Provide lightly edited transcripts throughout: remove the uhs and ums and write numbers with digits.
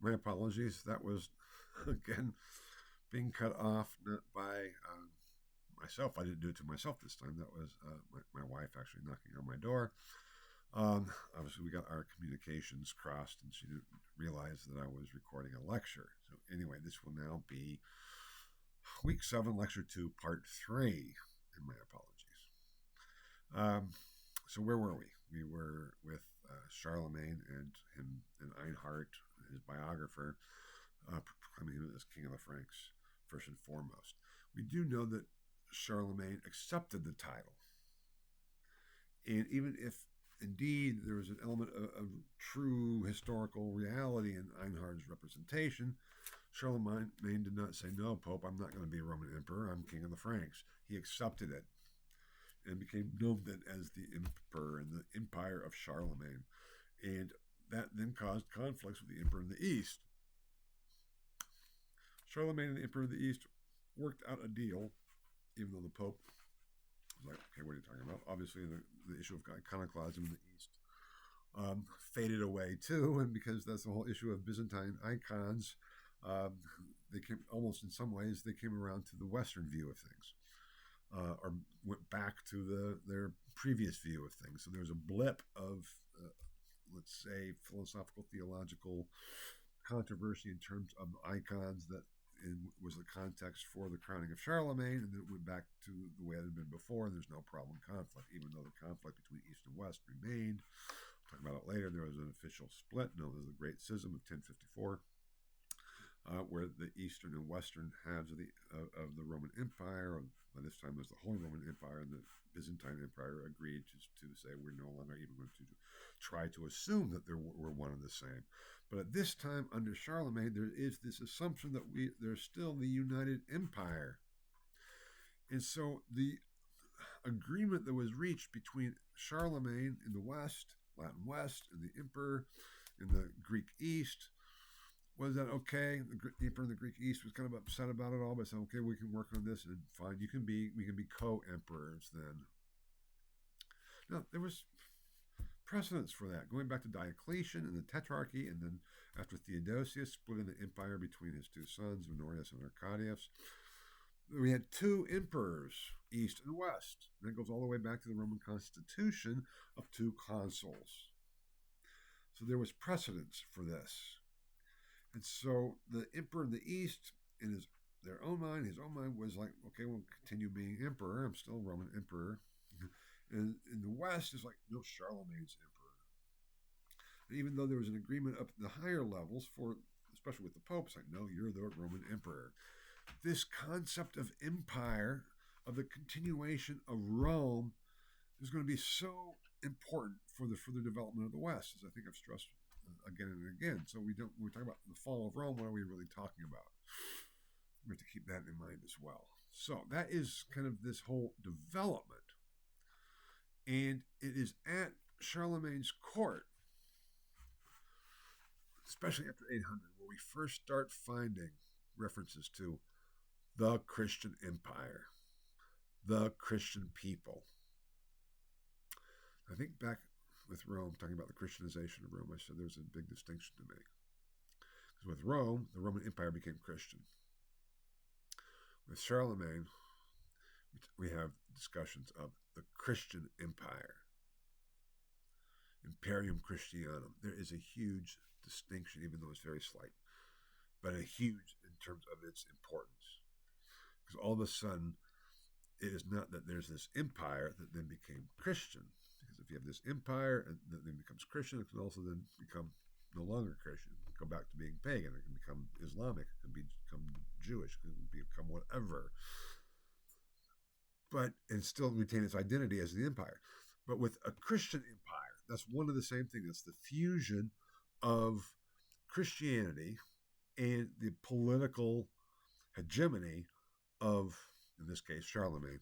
My apologies. That was, again, being cut off not by myself. I didn't do it to myself this time. That was my wife actually knocking on my door. Obviously, we got our communications crossed, and she didn't realize that I was recording a lecture. So, anyway, this will now be week 7, lecture 2, part 3. And my apologies. So where were we? We were with Charlemagne and him and Einhard, his biographer, proclaiming him as King of the Franks, first and foremost. We do know that Charlemagne accepted the title. And even if indeed there was an element of true historical reality in Einhard's representation, Charlemagne did not say, "No, Pope, I'm not going to be a Roman emperor. I'm King of the Franks." He accepted it and became known then as the emperor and the empire of Charlemagne. And that then caused conflicts with the emperor in the East. Charlemagne and the emperor of the East worked out a deal, even though the Pope was like, okay, what are you talking about? Obviously, the issue of iconoclasm in the East faded away too, and because that's the whole issue of Byzantine icons, they came almost in some ways, they came around to the Western view of things. Or went back to their previous view of things. So there's a blip of, let's say, philosophical, theological controversy in terms of icons that was the context for the crowning of Charlemagne, and then it went back to the way it had been before, and there's no problem conflict, even though the conflict between East and West remained. We'll talk about it later. There was an official split known as the Great Schism of 1054. Where the eastern and western halves of the Roman Empire, or by this time it was the Holy Roman Empire, and the Byzantine Empire agreed to say we're no longer even going to try to assume that we're one and the same. But at this time, under Charlemagne, there is this assumption that there's still the United Empire. And so the agreement that was reached between Charlemagne in the West, Latin West, and the Emperor in the Greek East was that okay? The emperor in the Greek East was kind of upset about it all, but said, okay, we can work on this, and fine, we can be co-emperors then. Now, there was precedence for that, going back to Diocletian and the Tetrarchy, and then after Theodosius splitting the empire between his two sons, Honorius and Arcadius. We had 2 emperors, East and West. And that goes all the way back to the Roman constitution of 2 consuls. So there was precedence for this. And so the emperor in the East, in his own mind was like, okay, we'll continue being emperor. I'm still Roman emperor. And in the West, it's like, no, Charlemagne's emperor. And even though there was an agreement up at the higher levels especially with the Pope, it's like, no, you're the Roman emperor. This concept of empire, of the continuation of Rome, is going to be so important for the further development of the West, as I think I've stressed again and again. So when we talk about the fall of Rome, what are we really talking about? We have to keep that in mind as well. So that is kind of this whole development. And it is at Charlemagne's court, especially after 800, where we first start finding references to the Christian empire, the Christian people. I think back with Rome, talking about the Christianization of Rome, I said there's a big distinction to make. Because with Rome, the Roman Empire became Christian. With Charlemagne, we have discussions of the Christian empire, Imperium Christianum. There is a huge distinction, even though it's very slight, but a huge in terms of its importance. Because all of a sudden, it is not that there's this empire that then became Christian. Because if you have this empire and that then becomes Christian, it can also then become no longer Christian, go back to being pagan. It can become Islamic, it can become Jewish, it can become whatever. But and still retain its identity as the empire. But with a Christian empire, that's one of the same thing. That's the fusion of Christianity and the political hegemony of, in this case, Charlemagne.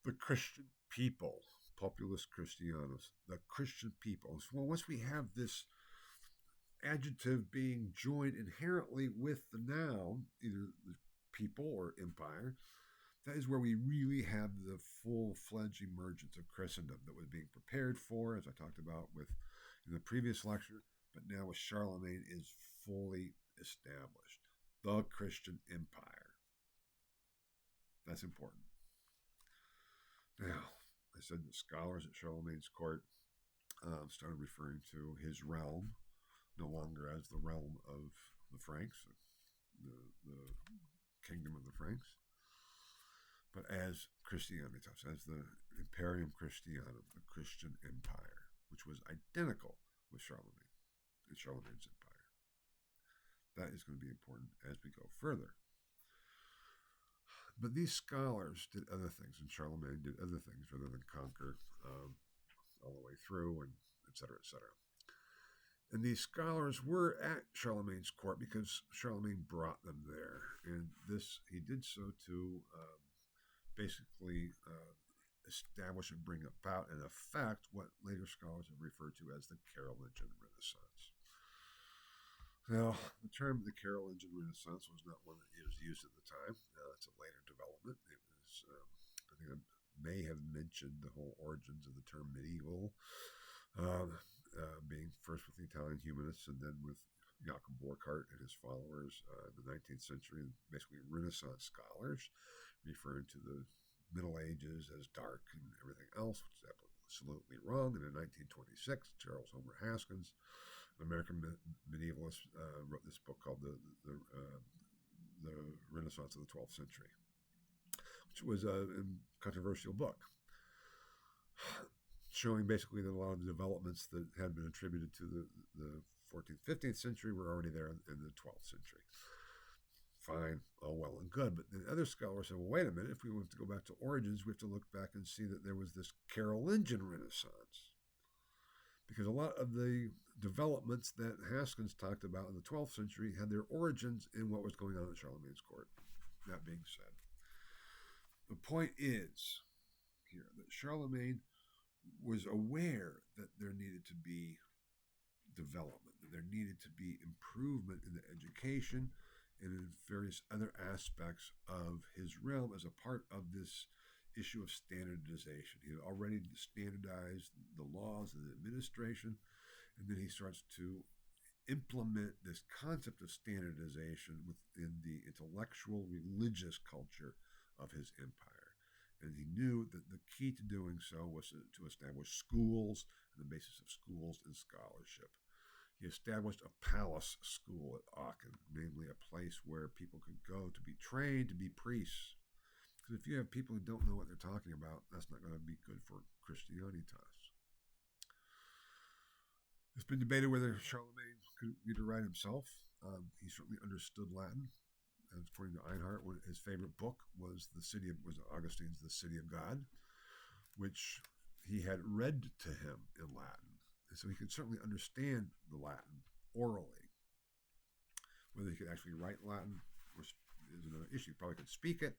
The Christian people, Populus Christianus, the Christian people. Well, once we have this adjective being joined inherently with the noun, either the people or empire, that is where we really have the full-fledged emergence of Christendom that was being prepared for, as I talked about in the previous lecture, but now with Charlemagne is fully established. The Christian Empire. That's important. Now, I said the scholars at Charlemagne's court started referring to his realm no longer as the realm of the Franks, the kingdom of the Franks, but as Christianitas, as the Imperium Christianum, the Christian Empire, which was identical with Charlemagne and Charlemagne's empire. That is going to be important as we go further. But these scholars did other things, and Charlemagne did other things rather than conquer all the way through, and et cetera, et cetera. And these scholars were at Charlemagne's court because Charlemagne brought them there. And this, he did so to basically establish and bring about and affect what later scholars have referred to as the Carolingian Renaissance. Now, the term the Carolingian Renaissance was not one that was used at the time. It's a later development. It was, I think I may have mentioned the whole origins of the term medieval, being first with the Italian humanists and then with Jacob Burckhardt and his followers in the 19th century, and basically Renaissance scholars, referring to the Middle Ages as dark and everything else, which is absolutely wrong. And in 1926, Charles Homer Haskins, an American medievalist, wrote this book called the Renaissance of the 12th Century, which was a controversial book, showing basically that a lot of the developments that had been attributed to the 14th, 15th century were already there in the 12th century. Fine, all well and good. But then other scholars said, well, wait a minute, if we want to go back to origins, we have to look back and see that there was this Carolingian Renaissance. Because a lot of the developments that Haskins talked about in the 12th century had their origins in what was going on at Charlemagne's court. That being said, the point is here that Charlemagne was aware that there needed to be development, that there needed to be improvement in the education and in various other aspects of his realm as a part of this issue of standardization. He had already standardized the laws and the administration, and then he starts to implement this concept of standardization within the intellectual, religious culture of his empire. And he knew that the key to doing so was to establish schools and the basis of schools and scholarship. He established a palace school at Aachen, namely a place where people could go to be trained to be priests. Because if you have people who don't know what they're talking about, that's not going to be good for Christianitas. It's been debated whether Charlemagne could read or write himself. He certainly understood Latin. As according to Einhart, his favorite book was Augustine's The City of God, which he had read to him in Latin. And so he could certainly understand the Latin orally. Whether he could actually write Latin is another issue. He probably could speak it.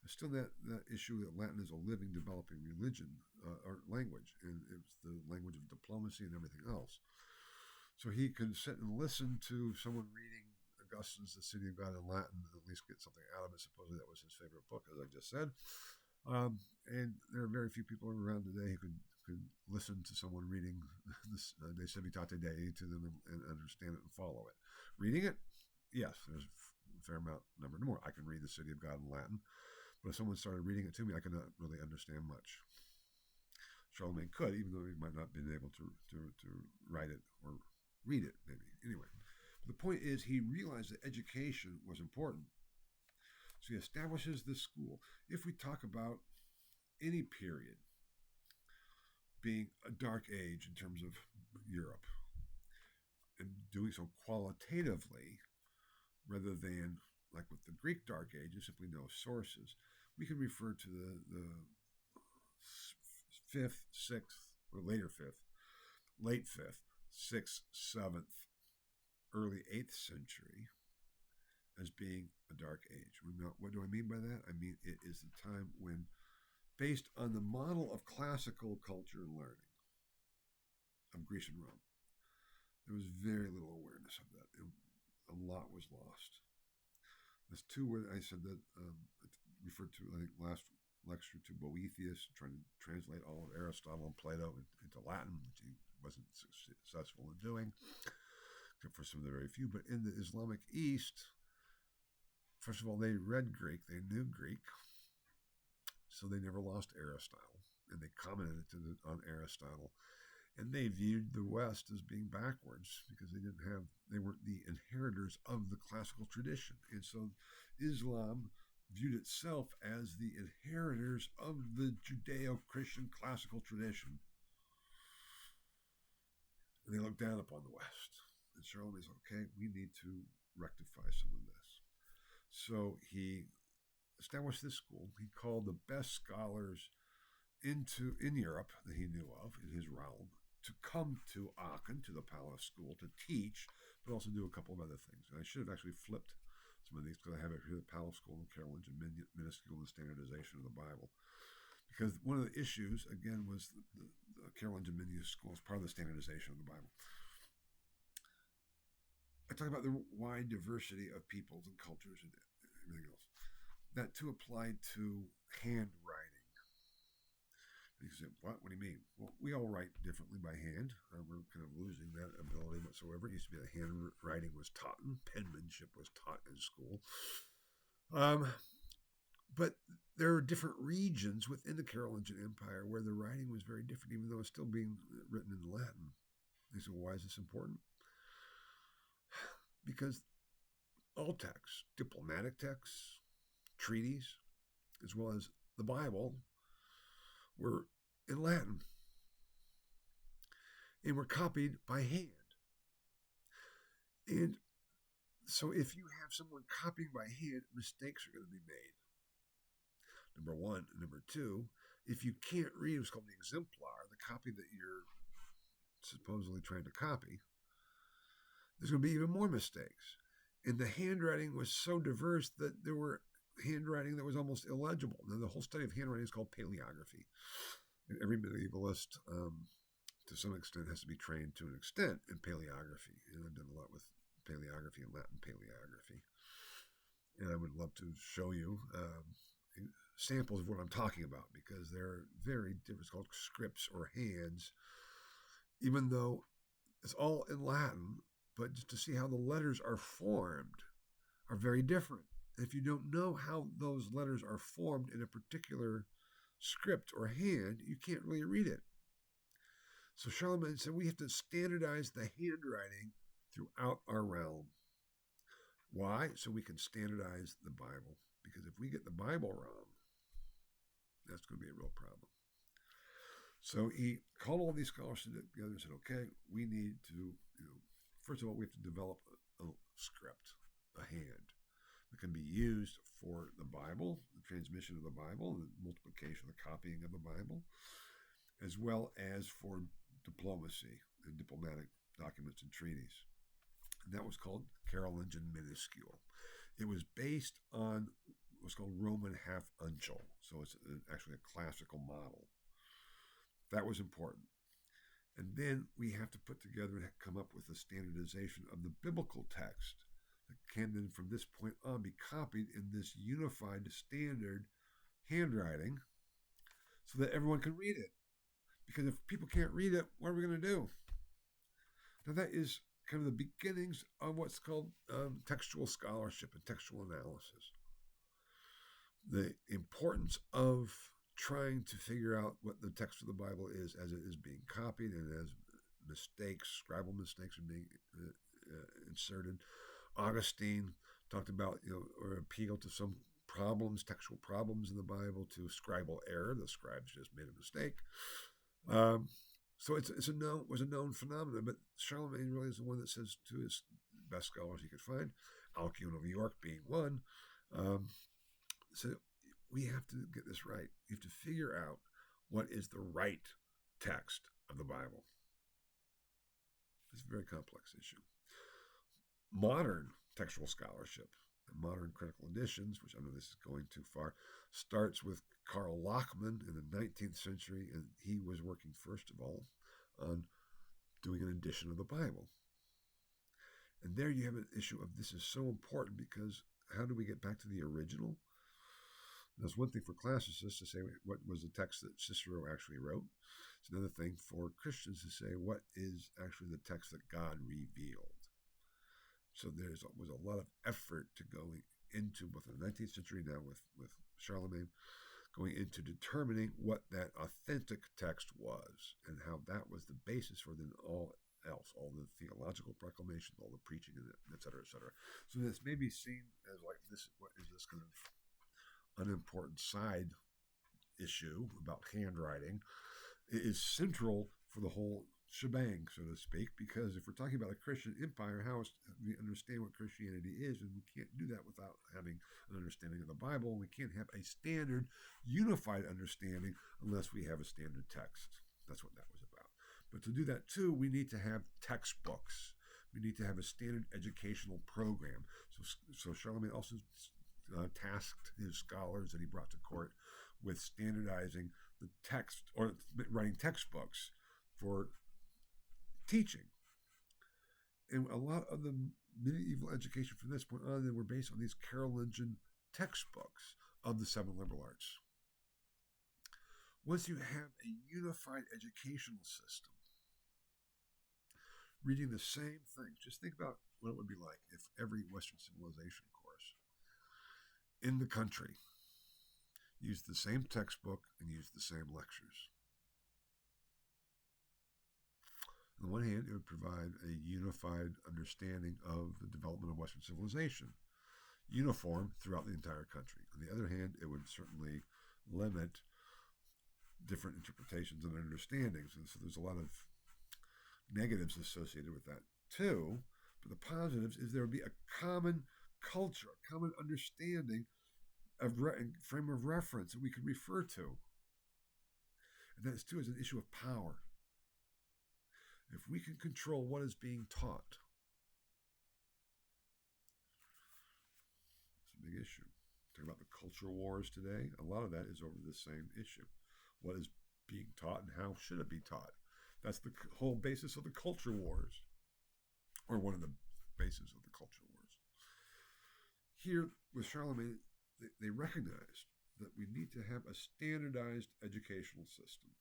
There's still that issue that Latin is a living, developing religion or language, and it was the language of diplomacy and everything else. So he could sit and listen to someone reading Augustine's The City of God in Latin and at least get something out of it. Supposedly that was his favorite book, as I just said. And there are very few people around today who could listen to someone reading this De Civitate Dei to them and understand it and follow it. Reading it, yes, there's a fair amount number more. I can read The City of God in Latin, but if someone started reading it to me, I could not really understand much. Charlemagne could, even though he might not have been able to write it or read it, maybe. Anyway, but the point is he realized that education was important. So he establishes this school. If we talk about any period being a dark age in terms of Europe, and doing so qualitatively rather than like with the Greek Dark Ages, simply no sources, we can refer to the 5th, 6th, or later 5th, late 5th, 6th, 7th, early 8th century as being a dark age. What do I mean by that? I mean it is the time when, based on the model of classical culture and learning of Greece and Rome, there was very little awareness of that. A lot was lost. There's two where I said that referred to, I think, last lecture to Boethius, trying to translate all of Aristotle and Plato into Latin, which he wasn't successful in doing. except for some of the very few. But in the Islamic East, first of all, they read Greek, they knew Greek, so they never lost Aristotle, and they commented on Aristotle. And they viewed the West as being backwards because they weren't the inheritors of the classical tradition. And so Islam viewed itself as the inheritors of the Judeo-Christian classical tradition. And they looked down upon the West. And Charlemagne said, okay, we need to rectify some of this. So he established this school. He called the best scholars in Europe that he knew of in his realm to come to Aachen, to the Palace School, to teach, but also do a couple of other things. And I should have actually flipped some of these because I have it here, the Palace School, the Carolingian Minuscule, and the standardization of the Bible. Because one of the issues, again, was the Carolingian Minuscule is part of the standardization of the Bible. I talk about the wide diversity of peoples and cultures and everything else. That too applied to handwriting. You say, what? What do you mean? Well, we all write differently by hand. We're kind of losing that ability whatsoever. It used to be that handwriting was taught and penmanship was taught in school. But there are different regions within the Carolingian Empire where the writing was very different, even though it's still being written in Latin. They say, why is this important? Because all texts, diplomatic texts, treaties, as well as the Bible, were in Latin and were copied by hand. And so if you have someone copying by hand, mistakes are going to be made. Number one. Number two, if you can't read what's called the exemplar, the copy that you're supposedly trying to copy, there's going to be even more mistakes. And the handwriting was so diverse that there were handwriting that was almost illegible. Now, the whole study of handwriting is called paleography. And every medievalist, to some extent, has to be trained to an extent in paleography. And I've done a lot with paleography and Latin paleography. And I would love to show you samples of what I'm talking about because they're very different. It's called scripts or hands, even though it's all in Latin, but just to see how the letters are formed are very different. If you don't know how those letters are formed in a particular script or hand, you can't really read it. So Charlemagne said we have to standardize the handwriting throughout our realm. Why? So we can standardize the Bible. Because if we get the Bible wrong, that's going to be a real problem. So he called all these scholars together and said, okay, we need to, first of all, we have to develop a script, a hand that can be used for the Bible, the transmission of the Bible, the multiplication, the copying of the Bible, as well as for diplomacy and diplomatic documents and treaties. And that was called Carolingian Minuscule. It was based on what's called Roman half uncial, so it's actually a classical model. That was important. And then we have to put together and come up with a standardization of the biblical text that can then from this point on be copied in this unified standard handwriting so that everyone can read it. Because if people can't read it, what are we going to do? Now that is kind of the beginnings of what's called textual scholarship and textual analysis. The importance of trying to figure out what the text of the Bible is as it is being copied and as mistakes, scribal mistakes are being inserted. Augustine talked about, or appealed to some problems, textual problems in the Bible, to scribal error. The scribes just made a mistake. So it was a known phenomenon, but Charlemagne really is the one that says to his best scholars he could find, Alcuin of York being one, so we have to get this right. You have to figure out what is the right text of the Bible. It's a very complex issue. Modern textual scholarship, modern critical editions, which I know this is going too far, starts with Karl Lachmann in the 19th century, and he was working first of all on doing an edition of the Bible. And there you have an issue of this is so important because how do we get back to the original? That's one thing for classicists to say what was the text that Cicero actually wrote. It's another thing for Christians to say what is actually the text that God revealed. So was a lot of effort to going into both in the 19th century now with Charlemagne, going into determining what that authentic text was and how that was the basis for then all else, all the theological proclamations, all the preaching, and et cetera, et cetera. So this may be seen as like this. What is this kind of unimportant side issue about handwriting? It is central for the whole shebang, so to speak, because if we're talking about a Christian empire, how we understand what Christianity is, and we can't do that without having an understanding of the Bible. We can't have a standard, unified understanding unless we have a standard text. That's what that was about. But to do that too, we need to have textbooks. We need to have a standard educational program. So Charlemagne also tasked his scholars that he brought to court with standardizing the text or writing textbooks for teaching. And a lot of the medieval education from this point on then were based on these Carolingian textbooks of the seven liberal arts. Once you have a unified educational system, reading the same thing, just think about what it would be like if every Western civilization course in the country used the same textbook and used the same lectures. On the one hand, it would provide a unified understanding of the development of Western civilization, uniform throughout the entire country. On the other hand, it would certainly limit different interpretations and understandings. And so there's a lot of negatives associated with that too. But the positives is there would be a common culture, a common understanding of frame of reference that we could refer to. And that is too is an issue of power. If we can control what is being taught, it's a big issue. Talk about the culture wars today. A lot of that is over the same issue. What is being taught and how should it be taught? That's the whole basis of the culture wars, or one of the bases of the culture wars. Here with Charlemagne, they recognized that we need to have a standardized educational system.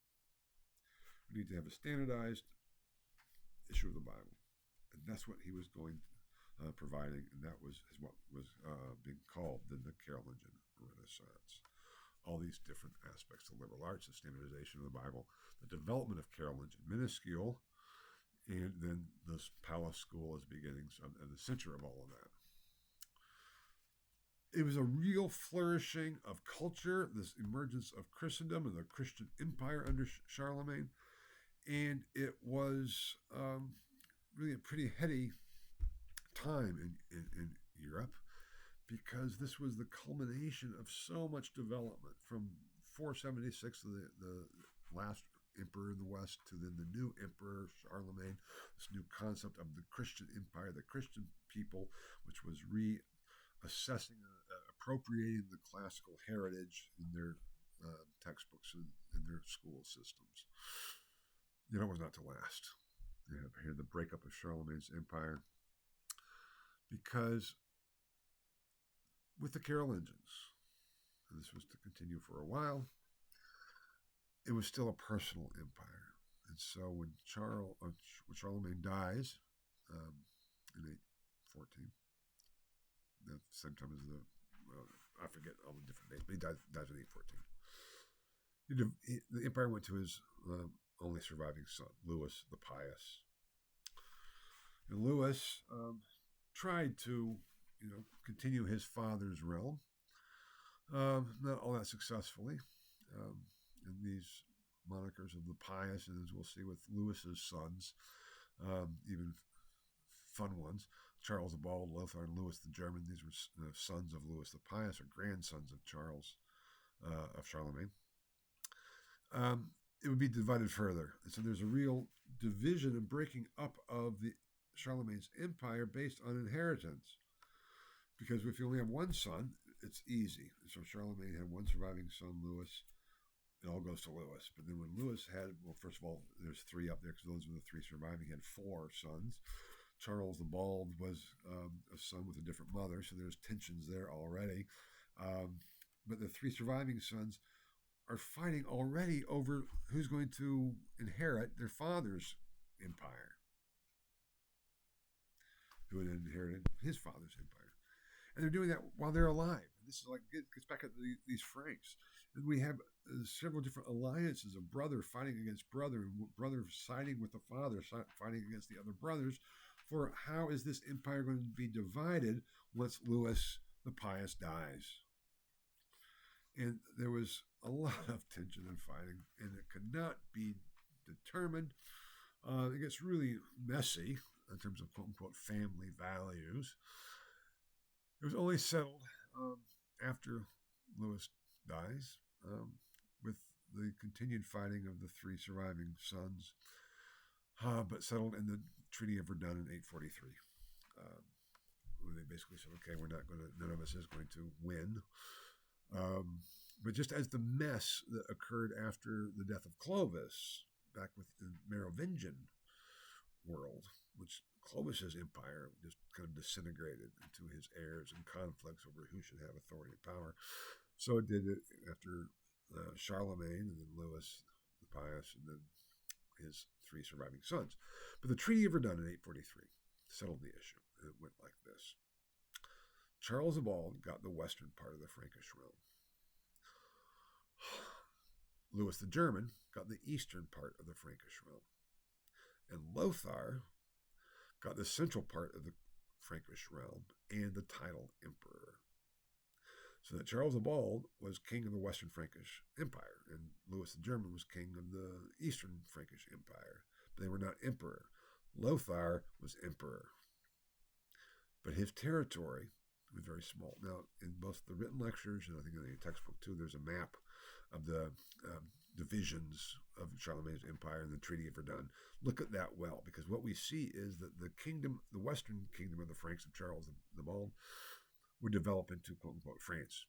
We need to have a standardized issue of the Bible, and that's what he was going providing, and that was what was being called then the Carolingian Renaissance. All these different aspects, the liberal arts, the standardization of the Bible, the development of Carolingian minuscule, and then this palace school as beginnings at the center of all of that. It was a real flourishing of culture, this emergence of Christendom and the Christian empire under Charlemagne. And it was really a pretty heady time in Europe, because this was the culmination of so much development from 476, the last emperor in the West, to then the new emperor, Charlemagne, this new concept of the Christian empire, the Christian people, which was reassessing, appropriating the classical heritage in their textbooks and in their school systems. It was not to last. You have here the breakup of Charlemagne's empire, because with the Carolingians, and this was to continue for a while, it was still a personal empire. And so when Charlemagne dies in 814, at the same time as I forget all the different dates, but he dies in 814. The empire went to his only surviving son, Louis the Pious. And Louis tried to, continue his father's realm, not all that successfully. And these monikers of the Pious, and as we'll see with Louis's sons, even fun ones, Charles the Bald, Lothar, and Louis the German. These were sons of Louis the Pious, or grandsons of Charlemagne. It would be divided further. And so there's a real division and breaking up of the Charlemagne's empire based on inheritance. Because if you only have one son, it's easy. So Charlemagne had one surviving son, Louis. It all goes to Louis. But then when Louis had, well, first of all, there's three up there because those were the three surviving. He had four sons. Charles the Bald was a son with a different mother, so there's tensions there already. But the three surviving sons are fighting already over who's going to inherit their father's empire. who had inherited his father's empire. And they're doing that while they're alive. This is like, gets back at these Franks. And we have several different alliances of brother fighting against brother, and brother siding with the father, fighting against the other brothers, for how is this empire going to be divided once Louis the Pious dies. And there was a lot of tension and fighting, and it could not be determined. It gets really messy in terms of quote unquote family values. It was only settled after Louis dies, with the continued fighting of the three surviving sons, but settled in the Treaty of Verdun in 843. Where they basically said, okay, none of us is going to win. But just as the mess that occurred after the death of Clovis, back with the Merovingian world, which Clovis's empire just kind of disintegrated into his heirs and conflicts over who should have authority and power. So it did it after Charlemagne, and then Louis the Pious, and then his three surviving sons. But the Treaty of Verdun in 843 settled the issue. It went like this. Charles the Bald got the western part of the Frankish realm. Louis the German got the eastern part of the Frankish realm. And Lothar got the central part of the Frankish realm and the title emperor. So that Charles the Bald was king of the Western Frankish Empire, and Louis the German was king of the Eastern Frankish Empire. But they were not emperor. Lothar was emperor. But his territory was very small. Now, in both the written lectures, and I think in the textbook too, there's a map of the divisions of Charlemagne's empire and the Treaty of Verdun. Look at that well, because what we see is that the Western kingdom of the Franks of Charles the Bald would develop into quote-unquote France.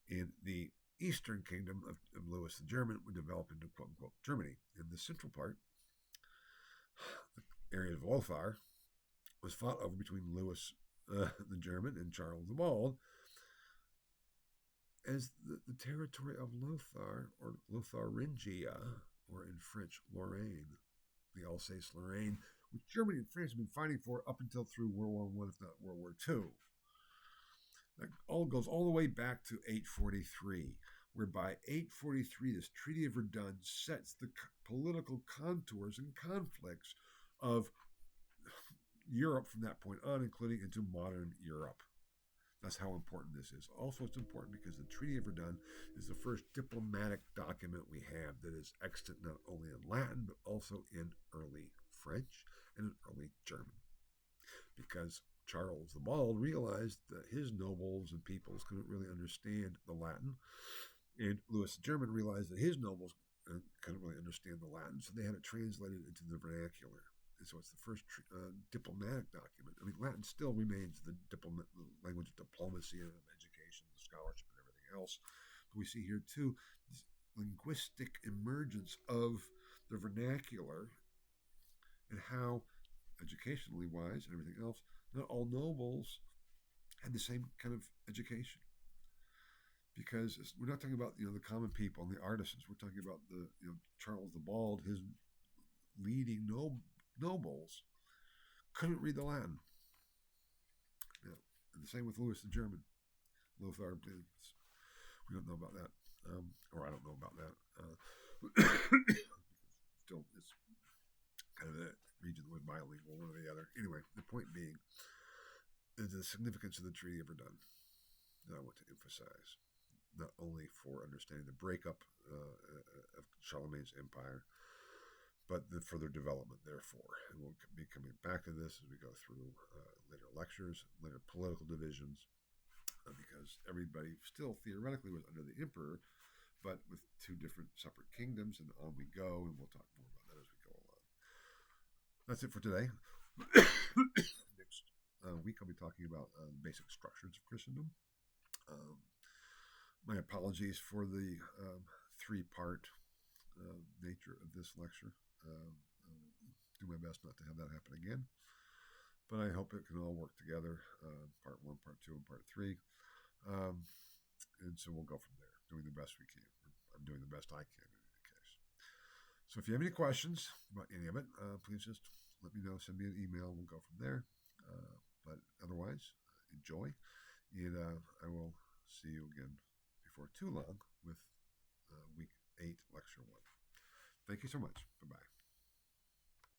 And the eastern kingdom of Louis the German would develop into quote-unquote Germany. And the central part, the area of Lothar, was fought over between Louis the German and Charles the Bald as the territory of Lothar, or Lotharingia, or in French, Lorraine, the Alsace-Lorraine, which Germany and France have been fighting for up until through World War I, if not World War II. That all goes all the way back to 843, whereby 843, this Treaty of Verdun sets the political contours and conflicts of Europe from that point on, including into modern Europe. That's how important this is. Also, it's important because the Treaty of Verdun is the first diplomatic document we have that is extant not only in Latin, but also in early French and in early German. Because Charles the Bald realized that his nobles and peoples couldn't really understand the Latin, and Louis the German realized that his nobles couldn't really understand the Latin, so they had it translated into the vernacular. And so it's the first diplomatic document. I mean, Latin still remains the language of diplomacy and of education, scholarship, and everything else. But we see here, too, this linguistic emergence of the vernacular and how, educationally wise and everything else, not all nobles had the same kind of education. Because we're not talking about, the common people and the artisans. We're talking about Charles the Bald, his leading nobles couldn't read the Latin. Yeah. And the same with Louis the German. Lothar, we don't know about that. Or I don't know about that. Still, it's kind of a region that was bilingual, one or the other. Anyway, the point being is the significance of the Treaty of Verdun that I want to emphasize, not only for understanding the breakup of Charlemagne's empire, but the further development, therefore. And we'll be coming back to this as we go through later lectures, later political divisions, because everybody still theoretically was under the emperor, but with two different separate kingdoms, and on we go, and we'll talk more about that as we go along. That's it for today. Next week, I'll be talking about basic structures of Christendom. My apologies for the three-part nature of this lecture. I'll do my best not to have that happen again, but I hope it can all work together, part 1, part 2, and part 3, and so we'll go from there, doing the best we can. I'm doing the best I can in any case. So if you have any questions about any of it, please just let me know, send me an email, we'll go from there. But otherwise, enjoy. And I will see you again before too long with week 8, lecture 1. Thank you so much.